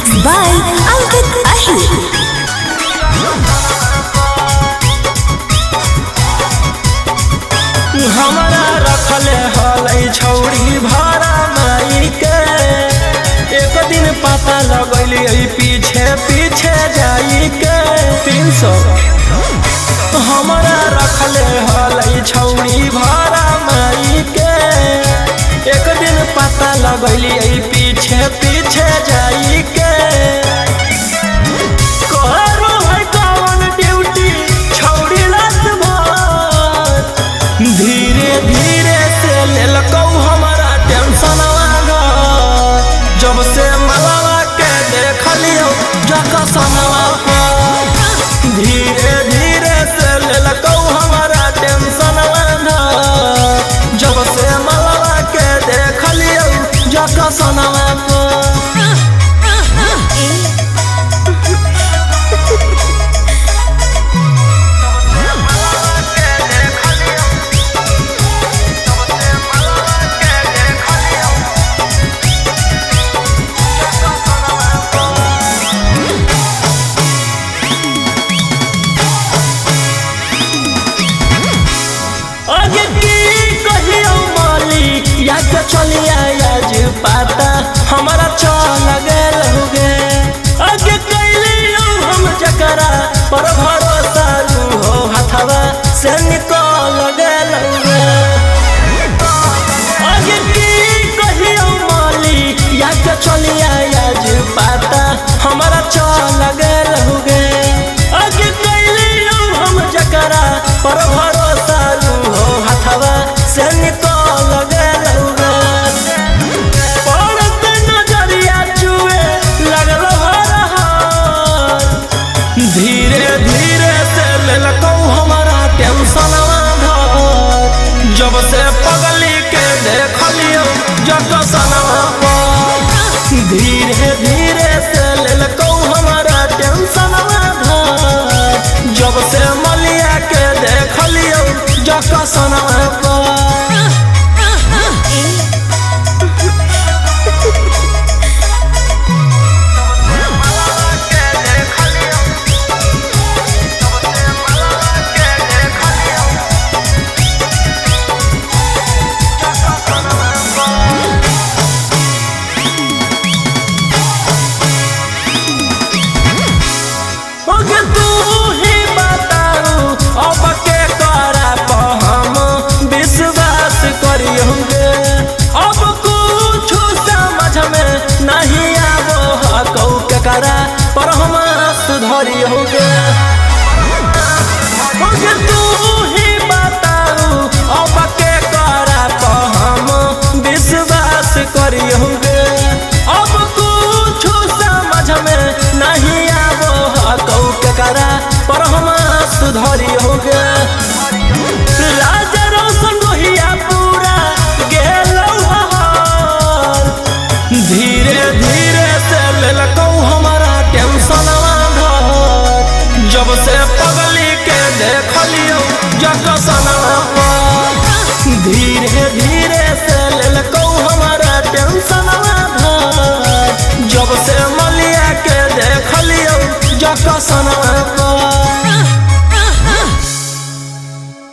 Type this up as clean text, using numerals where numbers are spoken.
Mixed by Ankit Ahir. हमारा रखले हलै छौड़ी भाड़ा माई के एक दिन पता लगलिए पीछे पीछे जाई के 300 हमारा रखले हलै छौड़ी भाड़ा माई के एक दिन पता लगलिए पीछे पीछे जाई के करो है कौन ड्यूटी छौड़ी रात भर धीरे धीरे से लेलकौ हमारा टेंशन जब से मलावा के देखलियो जकसनवा पर धीरे धीरे से लेलकौ हमारा टेंशन जब से मलावा के देखलियो जकसनवा पर चलिया आज पाता हमारा चल गल हो गे आगे कैलियो हम जकरा पर भरोसा हो हथवा से निकल गल हो गे आगे की कहियो माली याद चलिया आज पाता हमारा चल गल हो गे आगे कैलियो हम जकरा पर भरोसा हो हथवा से निकल गल हो गे धीरे धीरे से लेलकौ हमारा टेंशन जब से पगली के देखलियो जकसनवा पर धीरे धीरे से लेलकौ हमारा टेंशन जब से मलिया के देखलियो जकसनवा पर अब कुछ समझ में नहीं आवो कौ के करा पर हम सुधरी हो गे तू ही बताऊ अब के करा पर हम विश्वास करी हो गे अब कुछ समझ में नहीं आवो कौ के करा पर हम सुधरी हो गे राजा रोशन रोहिया धीरे धीरे से लेलकौ हमारा टेंशन जब से पगली के देखलियो जकसनवा पर धीरे धीरे